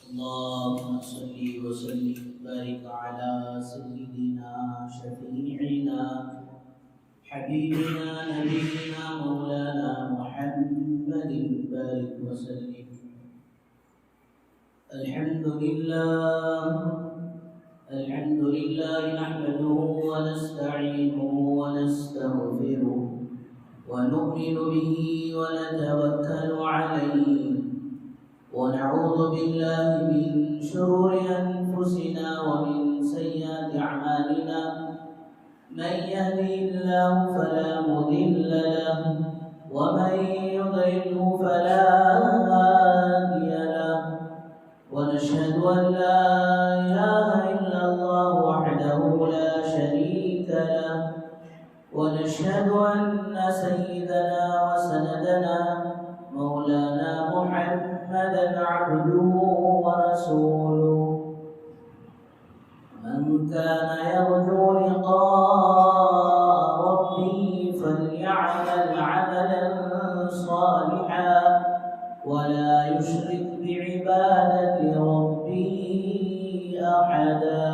اللهم صل وسلم وبارك على سيدنا شفيعنا حبيبنا نبينا مولانا محمد بارك وسلم. الحمد لله نحمده ونستعينه ونستغفره ونؤمن به ونتوكل عليه ونعوذ بالله من شرور أنفسنا ومن سيئات أعمالنا. من يهده الله فلا مضل له ومن يضلله فلا هادي له، ونشهد أن لا إله إلا الله وحده لا شريك له، ونشهد أن سيدنا وسندنا مولانا محمدا عبده ورسوله. من كان يرجو لقاء ربه فليعمل عملا صالحا ولا يشرك بعبادة ربه أحدا.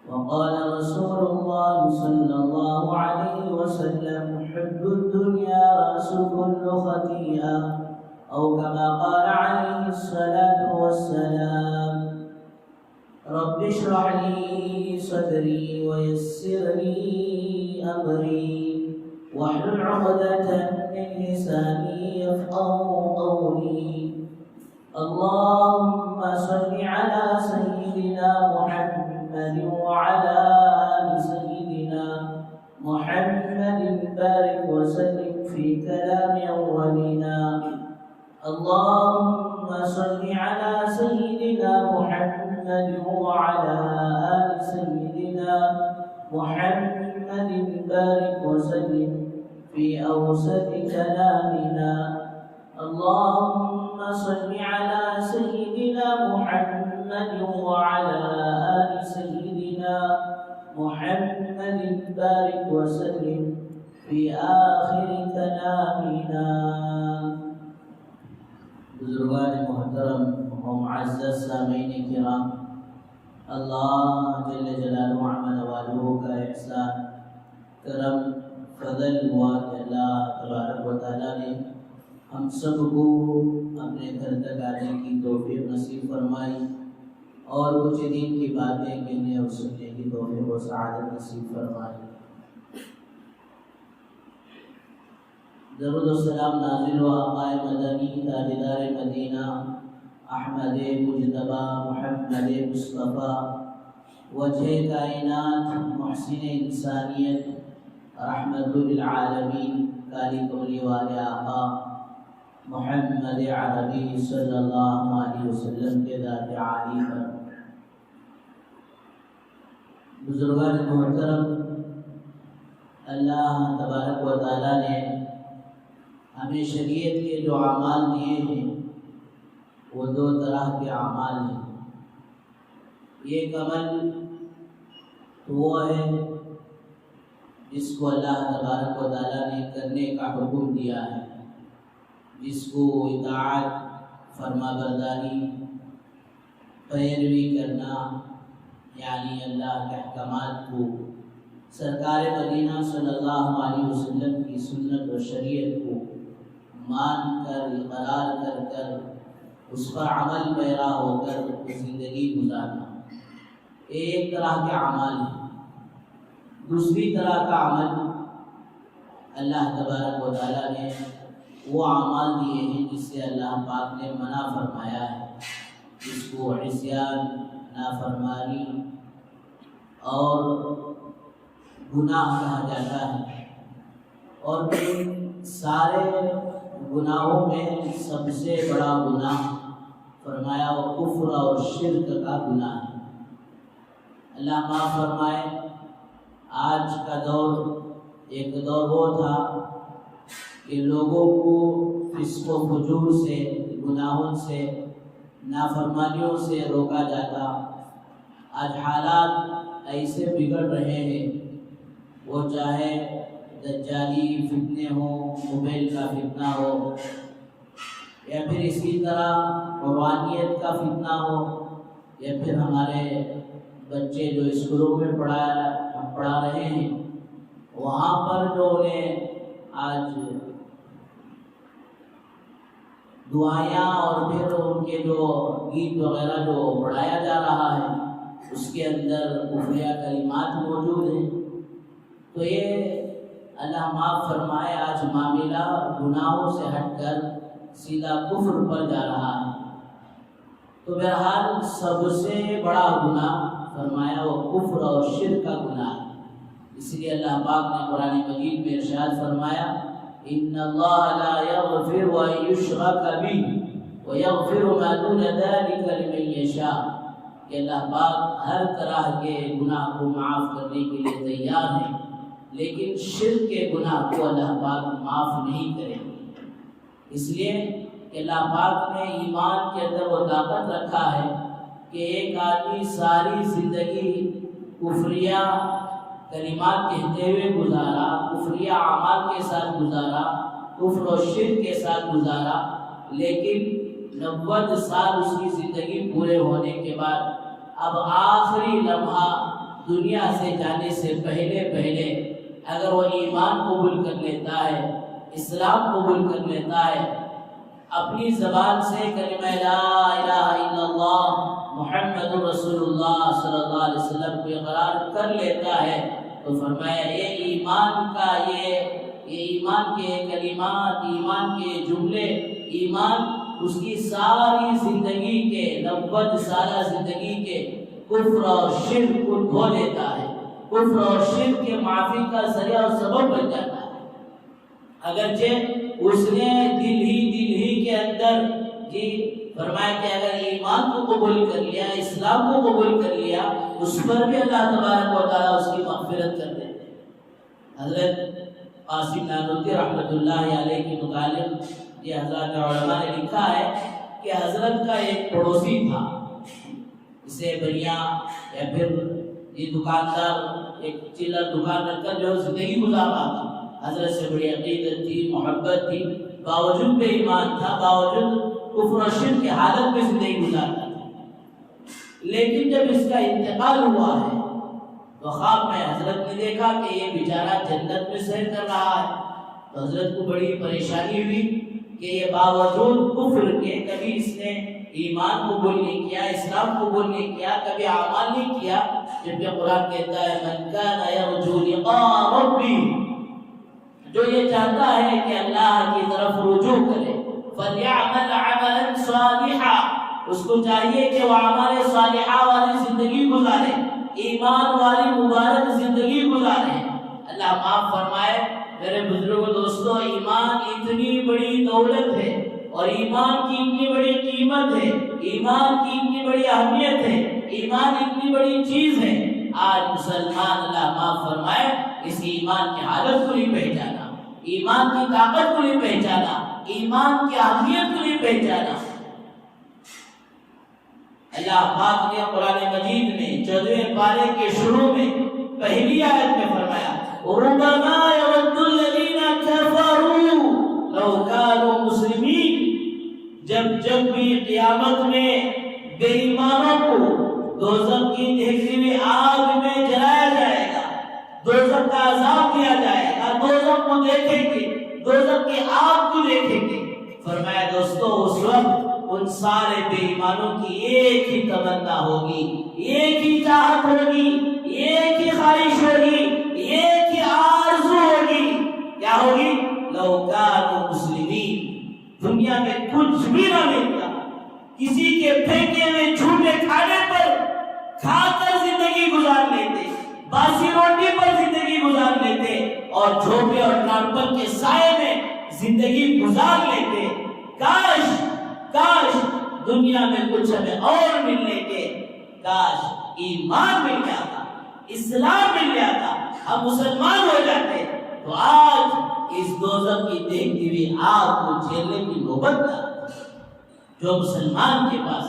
وقال رسول الله صلى الله عليه وسلم: حب الدنيا رأس كل خطيئة، أو كما قال عليه الصلاة والسلام. رب اشرح لي صدري ويسر لي أمري واحلل عقدة من لساني يفقهوا قولي. اللهم صل على سيدنا محمد وعلى آل سيدنا محمد بارك وسلم في كلام أولنا. اللهم صل على سيدنا محمد وعلى آل سيدنا محمد بارك وسلم في أوسط كلامنا. اللهم صل على سيدنا محمد وعلى آل سيدنا محمد بارك وسلم في آخر كلامنا. بزرگان محترم و معزز سامعین کرام، اللہ جل جلالہ عمل والوں کا احسان کرم فضل ہوا کہ اللہ تبارک و تعالیٰ نے ہم سب کو اپنے گھر تک آنے کی توفیق نصیب فرمائی اور کچھ دین کی باتیں کہنے اور سننے کی توفیق و سعادت نصیب فرمائی۔ درود و سلام نازل و آقائے مدنی تاجدار مدینہ احمد مجتبی محمد مصطفیٰ وجہ کائنات محسن انسانیت رحمت للعالمین کالی کملی والے آقا محمد عربی صلی اللہ علیہ وسلم کے ذات عالی پر۔ بزرگان محترم، اللہ تبارک و تعالیٰ نے ہمیں شریعت کے جو اعمال دیے ہیں وہ دو طرح کے اعمال ہیں۔ ایک عمل وہ ہے جس کو اللہ تبارک و تعالیٰ نے کرنے کا حکم دیا ہے، جس کو اطاعت، فرما برداری، پیروی کرنا، یعنی اللہ کے احکامات کو، سرکار مدینہ صلی اللہ علیہ وسلم کی سنت و شریعت کو مان کر اقرار کر کر اس پر عمل پیرا ہو کر زندگی گزارنا ایک طرح کے اعمال ہے۔ دوسری طرح کا عمل اللہ تبارک و تعالیٰ نے وہ اعمال دیے ہیں جس سے اللہ پاک نے منع فرمایا ہے، جس کو عصیان، نافرمانی اور گناہ کہا جاتا ہے۔ اور ان سارے گناہوں میں سب سے بڑا گناہ فرمایا وہ کفر اور شرک کا گناہ ہے۔ اللہ معاف فرمائے، آج کا دور ایک دور وہ تھا کہ لوگوں کو فسق و فجور سے، گناہوں سے، نافرمانیوں سے روکا جاتا۔ آج حالات ایسے بگڑ رہے ہیں، وہ چاہے دجالی فتنے ہوں، موبائل کا فتنہ ہو، یا پھر اسی طرح قربانیت کا فتنہ ہو، یا پھر ہمارے بچے جو اسکولوں میں پڑھا رہے ہیں وہاں پر جو انہیں آج دعائیاں اور پھر ان کے جو گیت وغیرہ جو پڑھایا جا رہا ہے اس کے اندر کفریہ کلمات موجود ہیں، تو یہ اللہ معاف فرمائے آج معاملہ گناہوں سے ہٹ کر سیدھا کفر پر جا رہا ہے۔ تو بہرحال سب سے بڑا گناہ فرمایا وہ کفر اور شرک کا گناہ ہے، اس لیے اللہ پاک نے قرآن مجید میں ارشاد فرمایا ان اللہ لا یغفر ان یشرک بہ ویغفر ما دون ذلک لمن یشاء، کہ اللہ پاک ہر طرح کے گناہ کو معاف کرنے کے لیے تیار ہے، لیکن شرک کے گناہ کو اللہ پاک معاف نہیں کریں گے۔ اس لیے کہ اللہ پاک نے ایمان کے اندر وہ طاقت رکھا ہے کہ ایک آدمی ساری زندگی کفریہ کلمات کہتے ہوئے گزارا، کفریہ اعمال کے ساتھ گزارا، کفر و شرک کے ساتھ گزارا، لیکن 90 سال اس کی زندگی پورے ہونے کے بعد اب آخری لمحہ دنیا سے جانے سے پہلے اگر وہ ایمان قبول کر لیتا ہے، اسلام قبول کر لیتا ہے، اپنی زبان سے کلمہ لا الہ الا اللہ محمد رسول اللہ صلی اللہ علیہ وسلم کو اقرار کر لیتا ہے، تو فرمایا یہ ایمان کا یہ ایمان کے کلمات، ایمان کے جملے، ایمان اس کی ساری زندگی کے 90 سالہ زندگی کے کفر اور شرک کو دھو دیتا ہے، کفر اور شرک کے معافی کا ذریعہ اور سبب بن جاتا ہے۔ اگرچہ اس نے دل ہی کے اندر فرمایا کہ اگر ایمان کو قبول کر لیا، اسلام کو قبول کر لیا، اس پر بھی اللہ تبارک و تعالیٰ اس کی مغفرت کر دیتے ہیں۔ حضرت قاسم نانوتوی رحمۃ اللہ علیہ کے متعلق یہ حضرات علماء نے لکھا ہے کہ حضرت کا ایک پڑوسی تھا، اسے بنیا یا پھر یہ دکاندار ایک چیلر دکان رکھ کر جو زندگی گزار رہا تھا، حضرت سے بڑی عقیدت تھی، محبت تھی، باوجود بے ایمان تھا، باوجود کفر و شرک کی حالت میں زندگی گزارتا تھا۔ لیکن جب اس کا انتقال ہوا ہے تو خواب میں حضرت نے دیکھا کہ یہ بیچارہ جنت میں سیر کر رہا ہے، تو حضرت کو بڑی پریشانی ہوئی کہ یہ باوجود کفر کے کبھی اس نے ایمان قبول نہیں کیا، اسلام قبول نہیں کیا، کبھی اعمال نہیں کیا، جبکہ قرآن کہتا ہے من کان یرجو لقاء ربی، جو یہ چاہتا ہے کہ اللہ کی طرف رجوع کرے، فَلْيَعْمَلْ عَمَلًا صَالِحًا، اس کو چاہیے کہ وہ اعمال صالحہ والی زندگی گزارے، ایمان والی مبارک زندگی گزارے۔ اللہ معاف فرمائے میرے بزرگوں دوستو، ایمان اتنی بڑی دولت ہے اور ایمان کی اتنی بڑی قیمت ہے، ایمان کی اتنی بڑی اہمیت ہے، ایمان اتنی بڑی چیز ہے، آج مسلمان اللہ معاف فرمائے اس ایمان کی حالت کو نہیں پہچانا، ایمان کی طاقت کو نہیں پہچانا، ایمان کی اہمیت کو نہیں پہچانا۔ اللہ پاک نے قرآن مجید میں 14ویں پارے کے شروع میں پہلی آیت میں فرمایا ربما يود الذين كفروا لو كانوا مسلمين، جب بھی قیامت میں بے ایمانوں کو دوزخ کی دہتی ہوئی آگ میں جلایا جائے گا، دوزخ کا عذاب دیا جائے گا، دوزخ کو دیکھیں گے، دوزخ کی آگ کو دیکھیں گے، فرمایا دوستو اس وقت ان سارے بے ایمانوں کی ایک ہی تمنا ہوگی، ایک ہی چاہت ہوگی، ایک ہی خواہش ہوگی، ایک ہی آرزو ہوگی، کیا ہوگی؟ لو کانوا مسلمین، دنیا میں کچھ بھی نہ ملتا، کسی کے پھینکے ہوئے جھوٹے کھانے پر کھا کر زندگی گزار لیتے، باسی روٹی پر زندگی گزار لیتے اور جھوپے اور ٹرپل کے سائے میں زندگی گزار لیتے۔ کاش دنیا میں کچھ ہمیں اور ملنے کے، کاش ایمان مل جاتا، اسلام مل جاتا، ہم مسلمان ہو جاتے تو آج اس دوزخ کی دیکھتی ہوئی آگ کو جھیلنے کی نوبت نہ۔ جو مسلمان کے پاس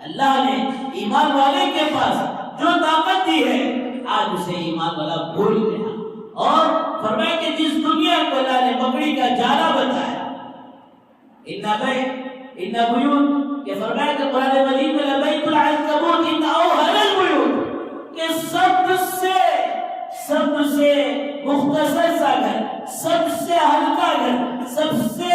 اللہ نے ایمان والے کے پاس جو طاقت دی ہے، آج اسے ایمان والا بھول گیا، اور فرمایا کہ جس دنیا کو اللہ نے بکری کا جالا بتایا، ان بیوت کہ فرمایا کہ قرآن مجید میں لبیت العنکبوت ان اوہن البیوت کہ سب سے مختصر سا گھر، سب سے ہلکا گھر، سب سے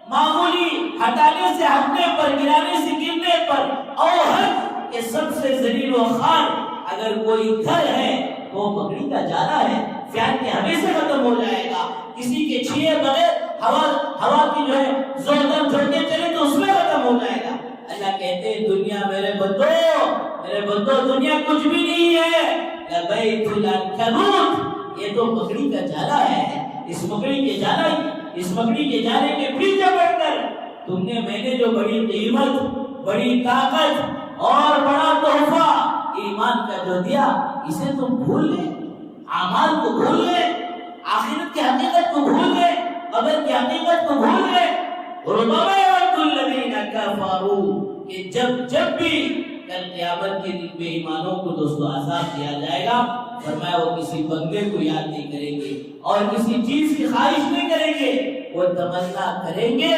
معمولی ہٹانے سے ہٹنے پر، گرانے سے گرنے پر، اوہن کہ سب سے ذلیل و خوار اگر کوئی گھر ہے وہ بکری کا جالا ہے، فیان کے ہمیں سے ختم ہو جائے گا، کسی کے چھیے بغیر ہوا کی جو ہے زوردن جھوٹے چلے تو اس میں ختم ہو جائے گا۔ اللہ کہتے ہیں دنیا میرے بندو دنیا کچھ بھی نہیں ہے، لبیت العنکبوت یہ تو بکری کا جالا ہے۔ اس بکری کے جالے کے پیچھے پڑ کر تم نے میں نے جو بڑی قیمت، بڑی طاقت اور بڑا تحفہ ایمان کا جو دیا، اسے تم بھول گئے، اعمال کو بھول گئے، آخرت کی حقیقت کو بھول گئے، قبر کی حقیقت کو بھول گئے۔ ربما یود الذین کفروا کہ جب بھی کل قیامت کے دن بے ایمانوں کو دوستو عذاب دیا جائے گا، فرمایا وہ کسی بندے کو یاد نہیں کریں گے اور کسی چیز کی خواہش نہیں کریں گے، وہ تمنا کریں گے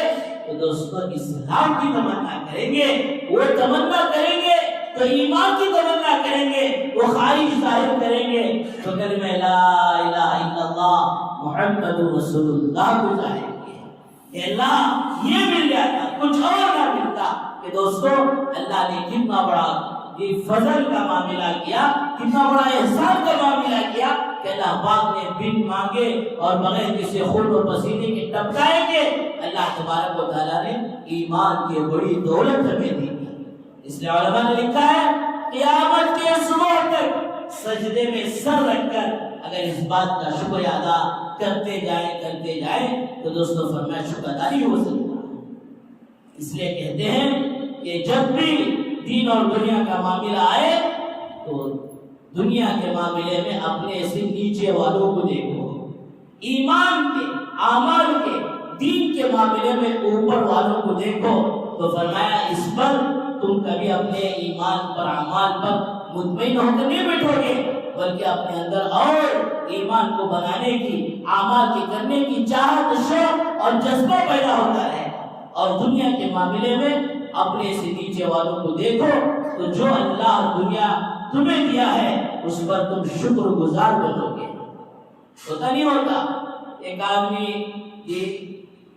تو دوستو اسلام کی تمنا کریں گے، وہ تمنا کریں گے تو ایمان کی تمنا کریں گے، وہ خواہش ظاہر کریں گے تو کلمہ لا الہ الا اللہ محمد رسول اللہ کو ظاہر گے کہ اللہ یہ مل جاتا کچھ اور نہ ملتا۔ کہ دوستو اللہ نے کتنا بڑا یہ فضل کا معاملہ کیا، کتنا بڑا احسان کا معاملہ کیا کہ اللہ پاک نے بن مانگے اور بغیر کسی خون و پسینے کے ٹپکائے کے اللہ تبارک و تعالیٰ نے ایمان کی بڑی دولت ہمیں دی۔ اس لیے علماء نے لکھا ہے قیامت کے صبح تک سجدے میں سر رکھ کر اگر اس بات کا شکر ادا کرتے جائیں تو دوستو فرمایا شکر ادا نہیں ہو سکتا۔ اس لیے کہتے ہیں کہ جب بھی دین اور دنیا کا معاملہ آئے تو دنیا کے معاملے میں اپنے سے نیچے والوں کو دیکھو، ایمان کے، اعمال کے، دین کے معاملے میں اوپر والوں کو دیکھو۔ تو فرمایا اس پر تم کبھی اپنے ایمان پر، اعمال پر مطمئن ہو کر نہیں بیٹھو گے، بلکہ اپنے اندر اور ایمان کو بنانے کی، اعمال کی کرنے کی چاہت، شوق اور جذبہ پیدا ہوتا ہے۔ اور دنیا کے معاملے میں اپنے سے نیچے والوں کو دیکھو تو جو اللہ دنیا تمہیں دیا ہے اس پر تم شکر گزار بنو گے۔ ہوتا نہیں ہوتا ایک آدمی یہ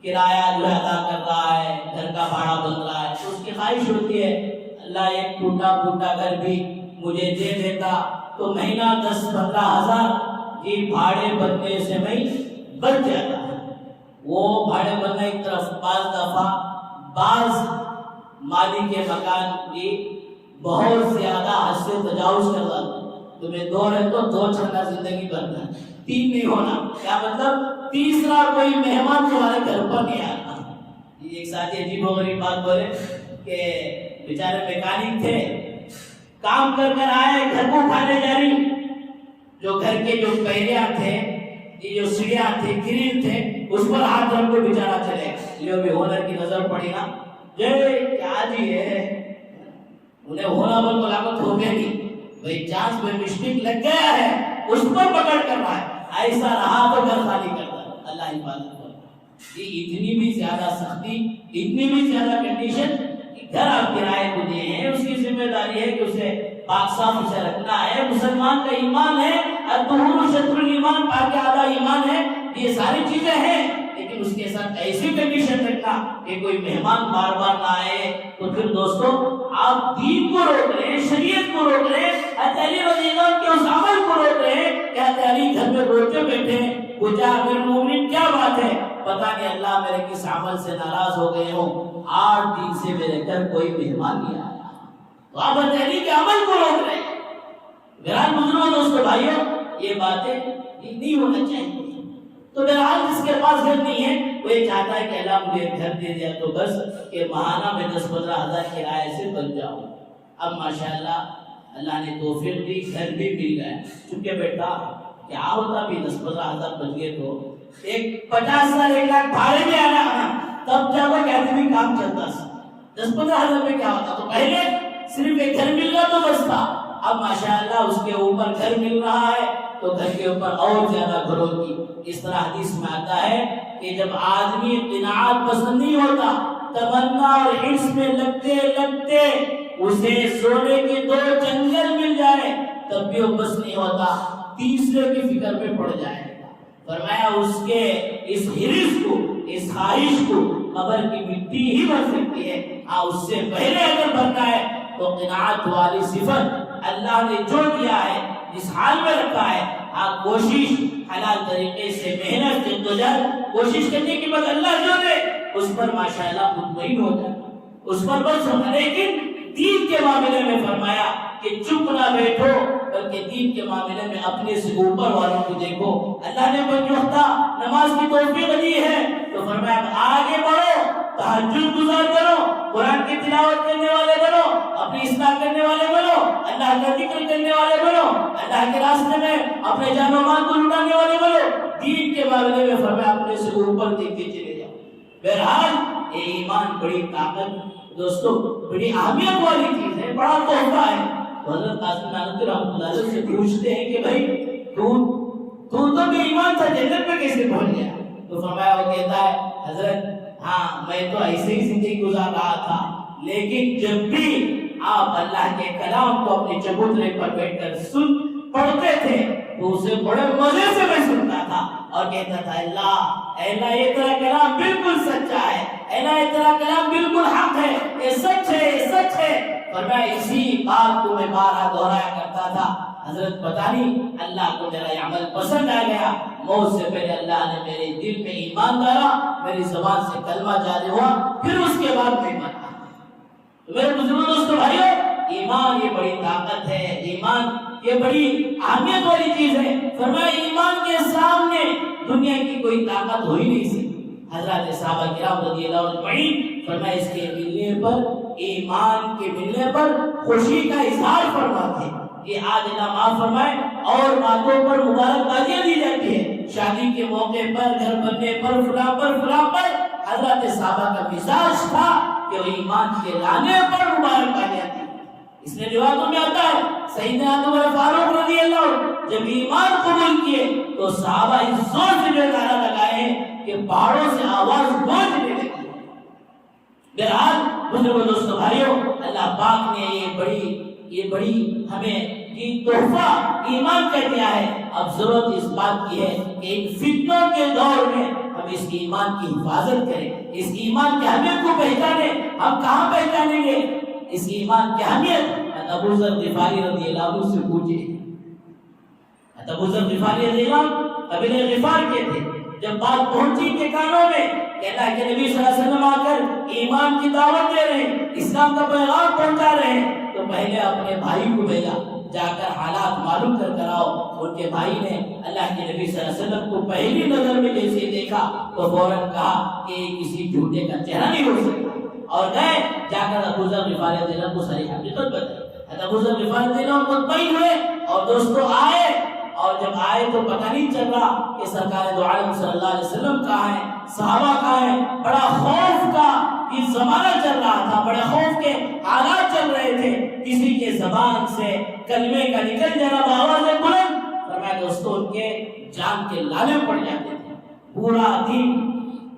کرایہ جو ادا کر رہا ہے، گھر کا بھاڑا بن رہا ہے، تو اس کی خواہش ہوتی ہے اللہ ایک ٹوٹا پھوٹا گھر بھی مجھے دے دیتا تو مہینہ 10-15 ہزار یہ بھاڑے بننے سے میں بچ جاتا ہے۔ وہ بھاڑے بننا ایک طرف، بعض مالی کے مکان کی بہت زیادہ حد سے تجاوز کر رہا تھا، تمہیں 2 ہے تو 2 چھنا زندگی بننا، 3 نہیں ہونا، کیا مطلب تیسرا کوئی مہمان تمہارے گھر پر نہیں آتا۔ ایک ساتھی عجیب و غریب بات بولے کہ بیچارے میکینک تھے، کام کر کر آئے، گھر کو کھانے جاری، جو گھر کے جو پہریاں تھے، یہ جو سیڑھیاں تھے، گرل تھے، اس پر ہاتھ رکھ کو بیچارہ چلے، یہ بھی ہونر کی نظر پڑی نا، کیا جی ہے، انہیں ہونا بل ملامت ہو گئی بھئی چانس میں مسٹیک لگ گیا ہے، اس پر پکڑ کر رہا ہے، ایسا رہا تو گھر خالی کرتا ہے۔ اللہ حفاظت کرتا ہے۔ یہ اتنی بھی زیادہ سختی، اتنی بھی زیادہ کنڈیشن، گھر آپ کرائے کو دیے ہیں، اس کی ذمہ داری ہے کہ اسے پاک صاف اسے رکھنا ہے۔ مسلمان کا ایمان ہے الطہور شطر الایمان، پاک آدھا ایمان ہے، یہ ساری چیزیں ہیں، لیکن اس کے ساتھ ایسی کنڈیشن رکھنا کہ کوئی مہمان بار بار نہ آئے۔ تو پھر دوستو آپ دین کو روک رہے ہیں، شریعت کو روک رہے ہیں، حضرت علی رضی اللہ عنہ کے اس عمل کو روک رہے ہیں کہ حضرت علی گھر میں روتے بیٹھے ہیں، پوچھا امیر المومنین کیا بات ہے؟ پتہ نہیں اللہ میرے کس عمل سے ناراض ہو گئے ہوں، 8 دن سے میرے گھر کوئی مہمان نہیں آیا۔ تو آپ حضرت علی کے عمل کو روک رہے ہیں۔ بہرحال بزرگوں دوستو بھائیوں، یہ باتیں نہیں ہونا چاہیے۔ تو بہرحال جس کے پاس گھر نہیں ہے وہ یہ چاہتا ہے کہ اللہ مجھے گھر دے دیا تو بس کہ ماہانہ میں 10-15 ہزار کرائے سے بچ جاؤں۔ اب ماشاءاللہ اللہ نے توفیق دی، گھر بھی مل گئے، چونکہ بیٹا کیا ہوتا بھی 10-15 ہزار بچ گئے تو ایک 50 ہزار 1 لاکھ بھاڑے میں آنا تب جا کر کہتے بھی کام چلتا سا۔ 10-15 ہزار میں کیا ہوتا؟ تو پہلے صرف ایک گھر مل گیا تو بس تھا، اب ماشاءاللہ اس کے اوپر گھر مل رہا ہے تو گھر کے اوپر اور زیادہ گھروں کی۔ اس طرح حدیث میں آتا ہے کہ جب آدمی قناعت پسند نہیں ہوتا تمنا اور حرص میں لگتے لگتے اسے سونے کے 2 جنگل مل جائے تب بھی وہ بس نہیں ہوتا، تیسرے کی فکر میں پڑ جائے گا۔ فرمایا اس کے اس حرص کو، اس خواہش کو قبر کی مٹی ہی بھر سکتی ہے، ہاں اس سے پہلے اگر بھرنا ہے تو قناعت والی صفت اللہ نے جو دیا ہے جس حال میں رکھا ہے، ہاں کوشش حلال طریقے سے محنت جدوجہد کوشش کرنے کے بعد اللہ جو دے اس پر ماشاءاللہ مطمئن ہو جائے، اس پر بس ہونا۔ لیکن دین کے معاملے میں فرمایا کہ چپ نہ بیٹھو بلکہ دین کے معاملے میں اپنے سے اوپر والوں کو دیکھو۔ اللہ نے بنجوختہ نماز کی توفیق دی ہے تو فرمایا آگے بڑھو، تہجد گزار کرو، قرآن کی تلاوت کرنے والے بنو، اپنی اصلاح کرنے والے بنو، اللہ کا ذکر کرنے والے بنو، اللہ کے راستے میں اپنے جان و مال کو لٹانے والے بنو۔ دین کے معاملے میں فرمایا اپنے سے اوپر دیکھتے چلے جاؤ۔ بہرحال یہ ایمان بڑی طاقت دوستو، بڑی اہمیت والی چیز ہے، بڑا تحفہ ہے۔ حضرت قاسم نانوتوی رحمۃ اللہ علیہ سے پوچھتے ہیں کہ بھائی تو بے ایمان تھا، جنت میں کیسے پہنچ گیا؟ تو فرمایا وہ کہتا ہے حضرت ہاں میں تو ایسے ہی زندگی گزار رہا تھا، لیکن جب بھی آپ اللہ کے کلام کو اپنے چبوترے پر بیٹھ کر پڑھتے تھے تو اسے بڑے مزے سے میں سنتا تھا اور کہتا تھا اللہ یہ تیرا کلام بالکل سچا ہے، اللہ یہ تیرا کلام بالکل حق ہے، یہ سچ ہے، یہ سچ ہے۔ اور میں اسی بات کو میں بارہ دہرایا کرتا تھا۔ حضرت پتہ نہیں اللہ کو میرا یہ عمل پسند آ گیا، موت سے پہلے اللہ نے میرے دل میں ایمان ڈالا، میری زبان سے کلمہ جاری ہوا، پھر اس کے بعد میں مانا۔ تو میرے بزرگوں دوستو بھائیو، ایمان یہ بڑی طاقت ہے، ایمان یہ بڑی اہمیت والی چیز ہے۔ فرمایا ایمان کے سامنے دنیا کی کوئی طاقت ہو ہی نہیں سکتی۔ حضرات صحابہ کرام رضی اللہ عنہ اجمعین فرمایا اس کے ملنے پر، ایمان کے ملنے پر خوشی کا اظہار فرماتے ہیں کہ آج اللہ معاف فرمائے، اور باتوں پر مبارکبادیاں دی جاتی ہے، شادی کے موقع پر، گھر بننے پر، فلاں پر حضرات صحابہ کا مزاج تھا کہ وہ ایمان کے لانے پر مبارکبادیاں دی۔ اس نے روایتوں میں آتا ہے سیدنا عمر فاروق رضی اللہ عنہ جب ایمان قبول کیے تو صحابہ اس زور سے نعرہ لگائے کہ پہاڑوں سے آواز گونجنے لگی۔ بہرحال بزرگوں دوستو بھائیوں، اللہ پاک نے یہ بڑی ہمیں یہ تحفہ ایمان کا دیا ہے۔ اب ضرورت اس بات کی ہے کہ ان فتنوں کے دور میں ہم اس ایمان کی حفاظت کریں، اس ایمان کی اہمیت کو پہچانیں۔ ہم کہاں پہچانیں گے اس ایمان کی اہمیت؟ ابو ذر غفاری رضی اللہ عنہ سے پوچھے۔ ابو ذر غفاری رضی اللہ عنہ قبیلہ غفار کے تھے۔ جب بات پہنچی ان کے کانوں میں کہ اللہ کے نبی صلی اللہ علیہ وسلم آ کر ایمان کی دعوت دے رہے ہیں، اسلام کا پیغام پہنچا رہے ہیں، تو پہلے اپنے بھائی کو بھیجا، جا کر حالات معلوم کر آؤ۔ ان کے بھائی نے اللہ کے نبی صلی اللہ علیہ وسلم کو پہلی نظر میں جیسے دیکھا تو فوراً کہا کہ کسی جھوٹے کا چہرہ نہیں ہو سکتا، اور گئے جا کر ابو ذر غفاری رضی اللہ عنہ کو ساری حقیقت بتائی۔ ابو ذر غفاری رضی اللہ عنہ مطمئن ہوئے اور دوستوں آئے، اور جب آئے تو پتہ نہیں چل رہا کہ سرکار دو عالم صلی اللہ علیہ وسلم کہاں ہیں، صحابہ کہاں ہیں۔ بڑا خوف کا یہ زمانہ چل رہا تھا، بڑے خوف کے حالات چل رہے تھے، کسی کے زبان سے کلمے کا نکل جانا بآواز بلند، فرمایا دوستوں ان کے جان کے لالے پڑ جاتے تھے۔ پورا دن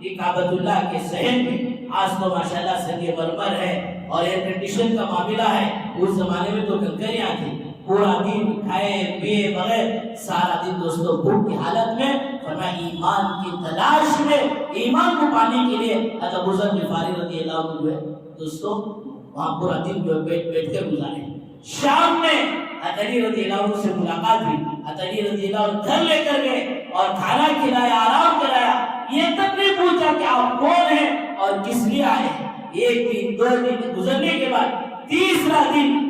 یہ کعبۃ اللہ کے شہر میں، آج تو ماشاءاللہ سنگ مرمر ہے اور ایئر کنڈیشن کا معاملہ ہے، اس زمانے میں تو کنکریاں تھی، پورا دن کھائے پیے بغیر سارا دن دوستوں بھوک کی حالت میں، فرمایا ایمان کی تلاش میں، ایمان کو پانے کے لیے ابو ذر غفاری رضی اللہ عنہ ہوئے دوستوں وہاں پورا دن جو بیٹھ کر گزارے۔ شام میں علی رضی اللہ عنہ سے ملاقات ہوئی، علی رضی اللہ عنہ گھر لے کر گئے اور کھانا کھلایا، آرام کرایا، یہ تک نہیں پوچھا کہ آپ کون ہیں اور کس لیے آئے ہیں۔ ایک دن دو دن گزرنے کے بعد تیسرا دن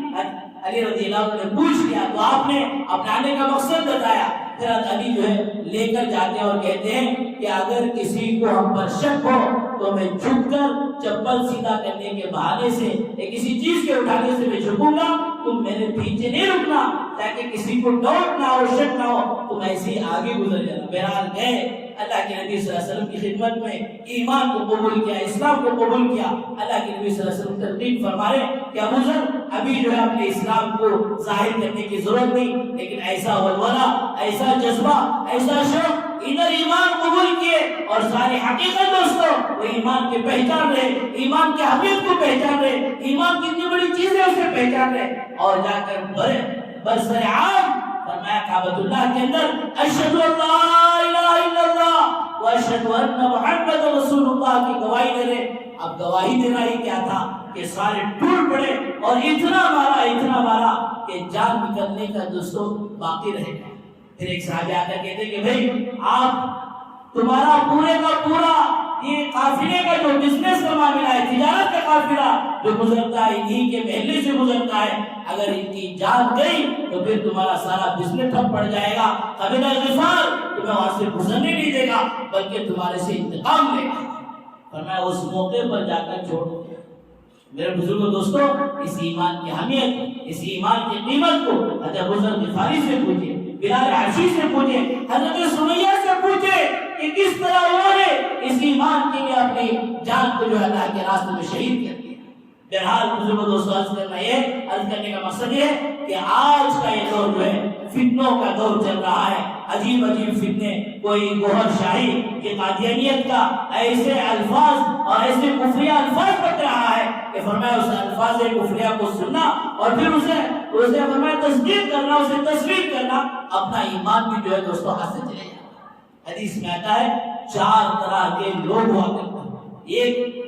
علی رضی اللہ عنہ نے پوچھ لیا تو آپ نے اپنے آنے کا مقصد بتایا۔ پھر علی جو ہے لے کر جاتے ہیں اور کہتے ہیں کہ اگر کسی کو ہم پر شک ہو تو میں جھک کر چپل سیدھا کرنے کے بہانے سے یا کسی چیز کے اٹھانے سے میں جھکوں گا، تم میرے پیچھے نہیں رکنا تاکہ کسی کو ڈاؤٹ نہ ہو، شک نہ ہو، تم ایسے ہی آگے گزر جانا۔ بہرحال گئے، اللہ کے نبی صلی اللہ علیہ وسلم کی خدمت میں ایمان کو قبول کیا، اسلام کو قبول کیا۔ اللہ کے نبی صلی اللہ علیہ وسلم ترغیب فرما رہے کہ ابو ذر ابھی جو ہے اپنے اسلام کو ظاہر کرنے کی ضرورت نہیں، لیکن ایسا ولولہ، ایسا جذبہ، ایسا شوق ادھر ایمان قبول کیے اور ساری حقیقت دوستوں وہ ایمان کے پہچان رہے، ایمان کے حقیقت کو پہچان رہے، ایمان کی اتنی بڑی چیزیں اسے پہچان رہے، اور جا کر برسر عام فرمایا کعبۃ اللہ کے اندر اشہد ان لا الہ الا اللہ واشہد ان محمد رسول اللہ کی گواہی دے رہے۔ اب گواہی دینا ہی کیا تھا کہ سارے ٹوٹ پڑے اور اتنا مارا کہ جان نکلنے کا دوستوں باقی رہ گیا۔ پھر ایک صحابی آ کر کہتے کہ بھائی آپ تمہارا پورے کا پورا یہ قافلے کا جو بزنس کا معاملہ ہے، تجارت کا قافلہ جو گزرتا ہے انہی کے محلے سے گزرتا ہے، اگر ان کی جان گئی تو پھر تمہارا سارا بزنس ٹھپ پڑ جائے گا، قبیلہ غفار تمہیں وہاں سے گزرنے نہیں دے گا بلکہ تمہارے سے انتقام لے گا۔ فرمایا اس موقع پر جا کر چھوڑ دو۔ میرے بزرگوں دوستوں، اس ایمان کی اہمیت، اس ایمان کی قیمت کو حضرت بزرگ غفاری سے پوچھے، بلال حبشی سے پوچھے، حضرت سمیہ سے پوچھے کہ کس طرح انہوں نے اس ایمان کے لیے اپنی جان کو جو اللہ کے راستے میں شہید کر دیا۔ بہرحال بزرگوں دوستوں، عرض کرنے کا مقصد یہ ہے کہ آج کا یہ دور جو ہے فتنوں کا دور چل رہا ہے، عجیب فتنے، کوئی گوہر شاہی کہ قادیانیت کا ایسے الفاظ اور ایسے کفریہ الفاظ بک رہا ہے کہ فرمایا اس الفاظ کفریہ کو سننا اور پھر اسے فرمایا تصدیق کرنا، اسے تصویر کرنا، اپنا ایمان بھی جو ہے دوستوں ہاتھ سے چلے جاتا۔ حدیث میں آتا ہے 4 طرح کے لوگ ہوا کرتے ہیں۔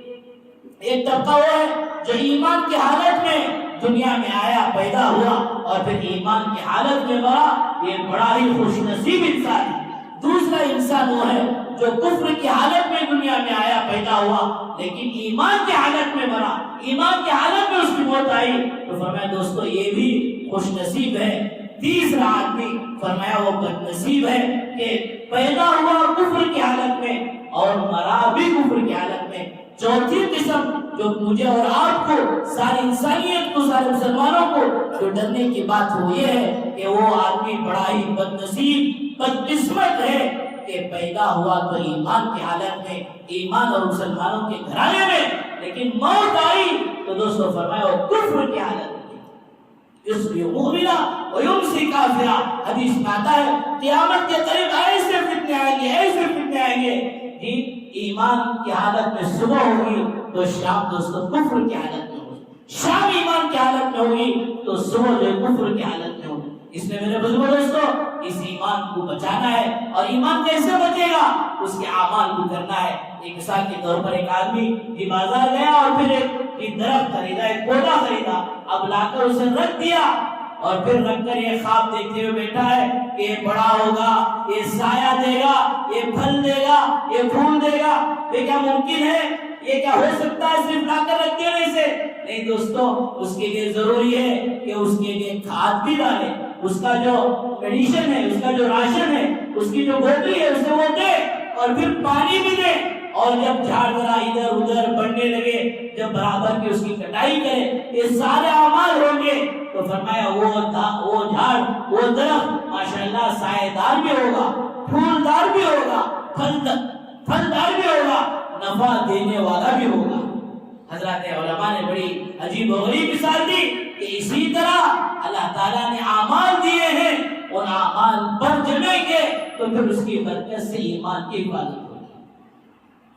ایک طبقہ وہ ہے جو ایمان کی حالت میں دنیا میں آیا، پیدا ہوا اور پھر ایمان کی حالت میں مرا، یہ بڑا ہی خوش نصیب انسان ہے۔ دوسرا انسان وہ ہے جو کفر کی حالت میں دنیا میں آیا، پیدا ہوا لیکن ایمان کی حالت میں مرا، ایمان کی حالت میں اس کی موت آئی، تو فرمایا دوستو یہ بھی خوش نصیب ہے۔ تیسرا آدمی فرمایا وہ بد نصیب ہے کہ پیدا ہوا کفر کی حالت میں اور مرا بھی کفر کی حالت میں۔ چوتھی قسم جو مجھے اور آپ کو، ساری انسانیت کو، سارے مسلمانوں کو جو ڈرنے کی بات وہ یہ ہے کہ وہ آدمی بڑا ہی بد نصیب، بدقسمت ہے کہ پیدا ہوا تو ایمان کی حالت میں، ایمان اور مسلمانوں کے گھرانے میں، لیکن موت آئی تو دوستو فرمایا وہ کفر کی حالت میں، یصبح مؤمنا ویمسی کافرا۔ حدیث میں آتا ہے قیامت کے قریب ایسے فتنے آئیں گے، ایسے فتنے آئیں گے، ایمان کی حالت میں صبح ہوگی تو شام دوستو کفر کی حالت میں ہوگی، شام ایمان کی حالت میں ہوگی تو صبح جو کفر کی حالت میں ہوگی۔ اس میں میرے بزرگوں دوستو اس ایمان کو بچانا ہے، اور ایمان کیسے بچے گا؟ اس کے اعمال کو کرنا ہے۔ ایک مثال کے طور پر ایک آدمی بازار گیا اور پھر ایک درخت خریدا، ایک پودا خریدا، اب لا کر اسے رکھ دیا اور پھر رکھ کر یہ خواب دیکھتے ہوئے بیٹھا ہے کہ یہ بڑا ہوگا، یہ سایہ دے گا، یہ پھل دے گا، یہ پھول دے گا۔ یہ کیا ممکن ہے؟ یہ کیا ہو سکتا ہے صرف لا کر رکھ دینے سے؟ نہیں دوستو، اس کے لیے ضروری ہے کہ اس کے لیے کھاد بھی ڈالے، اس کا جو میڈیشن ہے، اس کا جو راشن ہے، اس کی جو بوٹلی ہے اسے وہ دے اور پھر پانی بھی دے، اور جب جھاڑ ذرا ادھر ادھر بڑھنے لگے، جب برابر کی اس کی کٹائی کرے، یہ سارے اعمال ہوں گے تو فرمایا وہ جھاڑ، وہ درخت ماشاءاللہ سایہ دار بھی ہوگا، پھولدار بھی ہوگا، پھلدار بھی ہوگا، نفع دینے والا بھی ہوگا۔ حضرات علماء نے بڑی عجیب و غریب مثال دی کہ اسی طرح اللہ تعالیٰ نے اعمال دیے ہیں، ان اعمال پر جمیں گے تو پھر اس کی برکت سے ایمان کی حفاظت ہوگی۔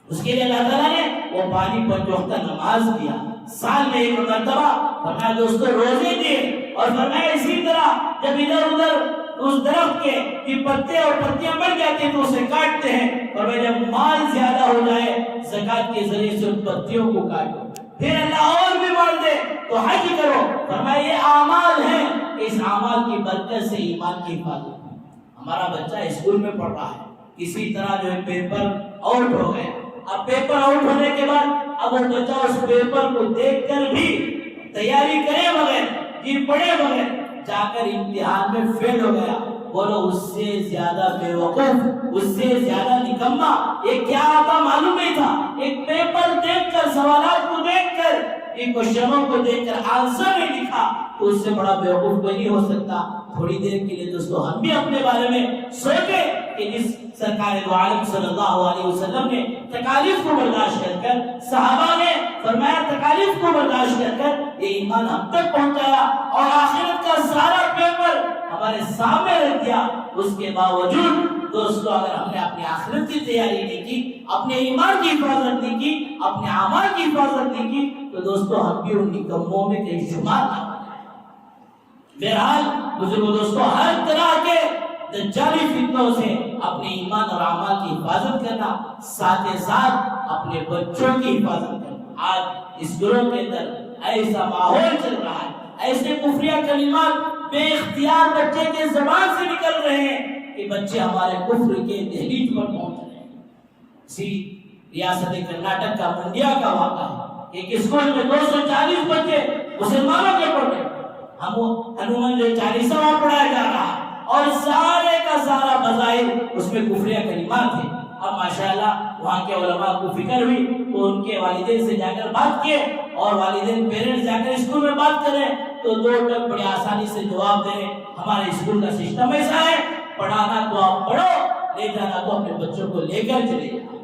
اس کے لیے اللہ تعالیٰ نے وہ پانی پر جو وقت نماز دیا، سال میں ایک مرتبہ، فرمایا دوستو روزے دیے، اور فرمایا اسی طرح جب ادھر ادھر اس درخت کے پتے اور پتیاں بڑھ جاتے ہیں تو اسے کاٹتے ہیں، اور جب مال زیادہ ہو جائے زکات کے ذریعے سے ان پتیوں کو کاٹو، پھر اللہ اور بھی مال دے تو حج کرو۔ فرمایا یہ اعمال ہیں، اس اعمال کی برکت سے ایمان کی حفاظت۔ ہمارا بچہ اسکول میں پڑھ رہا ہے، کسی طرح جو ہے پیپر آؤٹ ہو گئے، اب پیپر آؤٹ ہونے کے بعد اب وہ بچہ اس پیپر کو دیکھ کر بھی تیاری کرے بغیر، پڑھے بغیر جا کر امتحان میں فیل ہو گیا، بولو اس سے زیادہ بے وقوف، اس سے زیادہ نکما یہ کیا آتا معلوم نہیں تھا۔ ایک پیپر دیکھ کر، سوالات کو دیکھ کر، ان کوشچنوں کو دیکھ کر آنسر نہیں لکھا تو اس سے بڑا بے وقوف کوئی نہیں ہو سکتا۔ تھوڑی دیر کے لیے دوستو ہم بھی اپنے بارے میں سوچیں کہ جس سرکار دو عالم صلی اللہ علیہ وسلم نے تکالیف کو برداشت کر کر، صحابہ نے فرمایا تکالیف کو برداشت کر کر یہ ایمان ہم تک پہنچایا اور آخرت کا سارا پیپر ہمارے سامنے رکھ دیا، اس کے باوجود دوستو اگر ہم نے اپنی آخرت کی تیاری نہیں کی، اپنے ایمان کی حفاظت نہیں کی، اپنے اعمال کی حفاظت نہیں کی، تو دوستو ہم بھی ان نکموں میں کہیں شمار نہ ہو جائے۔ بہرحال بزرگوں دوستو، ہر طرح کے دجالی فتنوں سے اپنے ایمان اور اعمال کی حفاظت کرنا، ساتھ ساتھ اپنے بچوں کی حفاظت کرنا۔ آج اس گروہ کے اندر ایسا ماحول چل رہا ہے، ایسے کفریہ کلمات بے اختیار بچے کے زبان سے نکل رہے ہیں کہ بچے ہمارے کفر کے دہلیز پر پہنچ رہے ہیں۔ اسی ریاست کرناٹک کا منڈیا کا واقعہ ہے، ایک اسکول میں 240 بچے مسلمانوں کے پڑھ رہے ہیں، ہنومان جو چالیسواں پڑھایا جا رہا ہے اور سارے کا سارا بظاہر اس میں کفریہ کلمات تھے۔ اب ماشاءاللہ وہاں کے علماء کو فکر ہوئی تو ان کے والدین سے جا کر بات کیے، اور والدین پیرنٹس جا کر اسکول میں بات کریں تو دو ٹک بڑی آسانی سے جواب دیں، ہمارے اسکول کا سسٹم ایسا ہے، پڑھانا تو آپ پڑھو، لے جانا تو اپنے بچوں کو لے کر چلے جاؤ۔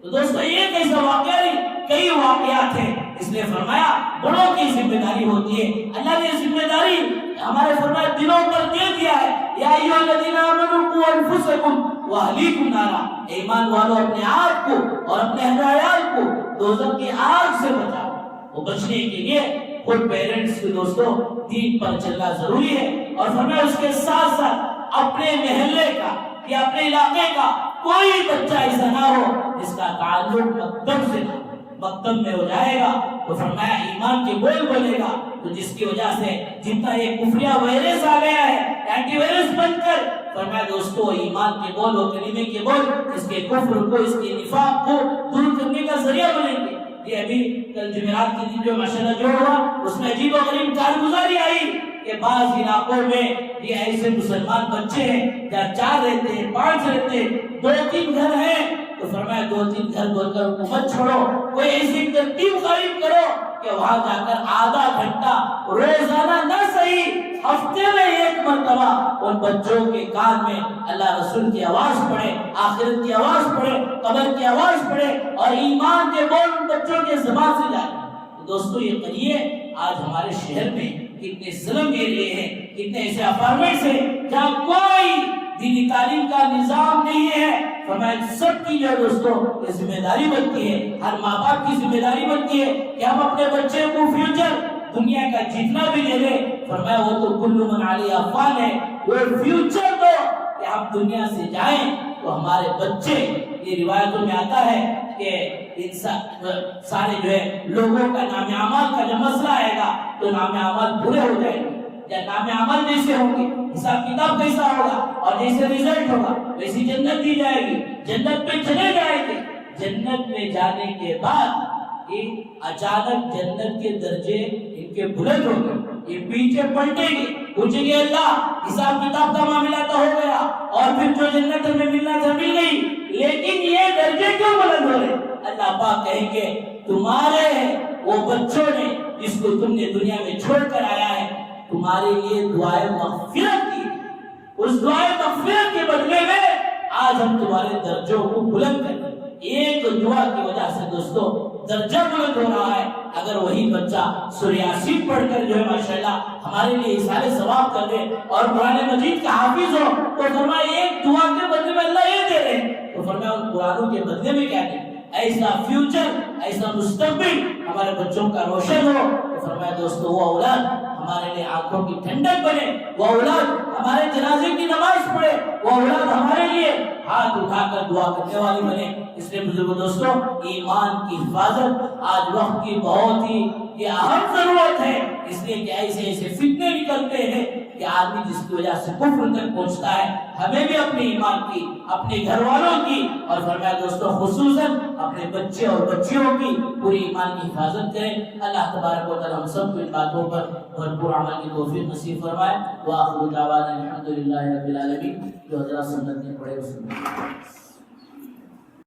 تو دوستو یہ کیسا واقعہ نہیں، کئی واقعات ہیں۔ اس نے فرمایا بڑوں کی ذمہ داری ہوتی ہے، اللہ نے ذمہ داری ہمارے فرمایا دلوں پر دے دیا ہے، یا ایھا الذین آمنوا قوا انفسکم واہلیکم نارا، ایمان والو اپنے آپ کو اور اپنے اہل عیال کو دوزخ کی آگ سے بچاؤ۔ وہ بچنے کے لیے خود پیرنٹس کے دوستوں دین پر چلنا ضروری ہے، اور فرمایا اس کے ساتھ ساتھ اپنے محلے کا یا اپنے علاقے کا کوئی بچہ ایسا نہ ہو جس کا تعلق مکتب سے نہ ہو، مکتب میں ہو جائے گا تو فرمایا ایمان کے بول بولے گا، تو جس کی وجہ سے جتنا یہ کفریہ وائرس آ گیا ہے اینٹی وائرس بن کر، فرمایا دوستو ایمان کے بول اور کلمے کے بول اس کے کفر کو، اس کے نفاق کو دور کرنے کا ذریعہ بنیں گے۔ یہ ابھی کل جمعرات کے دن جو ماشاءاللہ جو ہوا اس میں عجیب و غریب کارگزاری آئی کہ بعض علاقوں میں یہ ایسے مسلمان بچے ہیں جہاں 4 رہتے ہیں، 5 رہتے ہیں، 2-3 گھر ہیں، تو فرمایا 2-3 گھر بول کر حکومت چھوڑو، کوئی ایسی ترتیب قائم کرو کہ وہاں جا کر آدھا گھنٹہ روزانہ نہ صحیح ہفتے میں 1 مرتبہ ان بچوں کے کان میں اللہ رسول کی آواز پڑے، آخرت کی آواز پڑے، قبر کی آواز پڑے، اور ایمان کے بول ان بچوں کے زبان سے جائے۔ تو دوستو یہ کریے، آج ہمارے شہر میں کتنے ظلم ایریے ہیں، کتنے ایسے اپارٹمنٹس ہیں جہاں کوئی دینی تعلیم کا نظام نہیں ہے۔ فرمایا سب کی جو دوستو یہ ذمہ داری بنتی ہے، ہر ماں باپ کی ذمہ داری بنتی ہے کہ ہم اپنے بچے کو فیوچر دنیا کا جتنا بھی دے دیں، فرمایا وہ تو کل من علیہا فان ہے، وہ فیوچر دو کہ ہم دنیا سے جائیں تو ہمارے بچے، یہ روایتوں میں آتا ہے کہ سارے جو ہے لوگوں کا نام اعمال کا جب مسئلہ آئے گا تو نام اعمال برے ہو جائیں گے، یا نام اعمال جیسے ہوں گے، حساب کتاب کیسا ہوگا اور جیسے رزلٹ ہوگا ویسی جنت دی جائے گی، جنت میں چلے جائیں گے۔ جنت میں جانے کے بعد اچانک جنت کے درجے ان کے بلند ہو گئے، یہ پیچھے پلٹیں گے، پوچھیں گے اللہ حساب کتاب کا معاملہ تو ہو گیا اور پھر جو جنت میں ملنا تھا مل گئی، لیکن یہ درجے کیوں بلند ہو رہے؟ اللہ پاک کہیں گے تمہارے وہ بچوں نے جس کو تم نے دنیا میں چھوڑ کر آیا ہے تمہارے لیے دعائیں مغفرت کی، اس دعائیں مغفرت کے بدلے میں آج ہم تمہارے درجوں کو بلند کریں۔ ایک دعا کی وجہ سے دوستو درجہ بلند ہو رہا ہے۔ اگر وہی بچہ سورہ یاسین پڑھ کر جو ہے ماشاءاللہ ہمارے لیے اثارِ ثواب کر دے اور قرآن مجید کا حافظ ہو تو فرمایا ایک دعا کے بدلے میں اللہ یہ دے رہے ہیں، تو فرمایا ان قرآنوں کے بدلے میں کیا دیں؟ ایسا فیوچر، ایسا مستقبل ہمارے بچوں کا روشن ہو۔ تو فرمایا دوستو وہ اولاد ہمارے لیے آنکھوں کی ٹھنڈک بنے، وہ اولاد ہمارے جنازے کی نماز پڑھے، وہ اولاد ہمارے لیے ہاتھ اٹھا کر دعا کرنے والی بنے۔ اس لیے بزرگوں دوستو ایمان کی حفاظت آج وقت کی بہت ہی یہ اہم ضرورت ہے، اس لیے کہ ایسے ایسے فتنے نکلتے ہیں کہ آدمی جس کی وجہ سے کفر تک پہنچتا ہے۔ ہمیں بھی اپنے ایمان کی، اپنے گھر والوں کی اور فرمایا دوستو خصوصاً اپنے بچے اور بچیوں کی پوری ایمان کی حفاظت کریں۔ اللہ تبارک و تعالی ہم سب کو ان باتوں پر بھرپور عمل کی توفیق نصیب فرمائے۔ وآخر دعوانا الحمدللہ رب العالمین۔ جو حضرات سنت نے پڑھے اس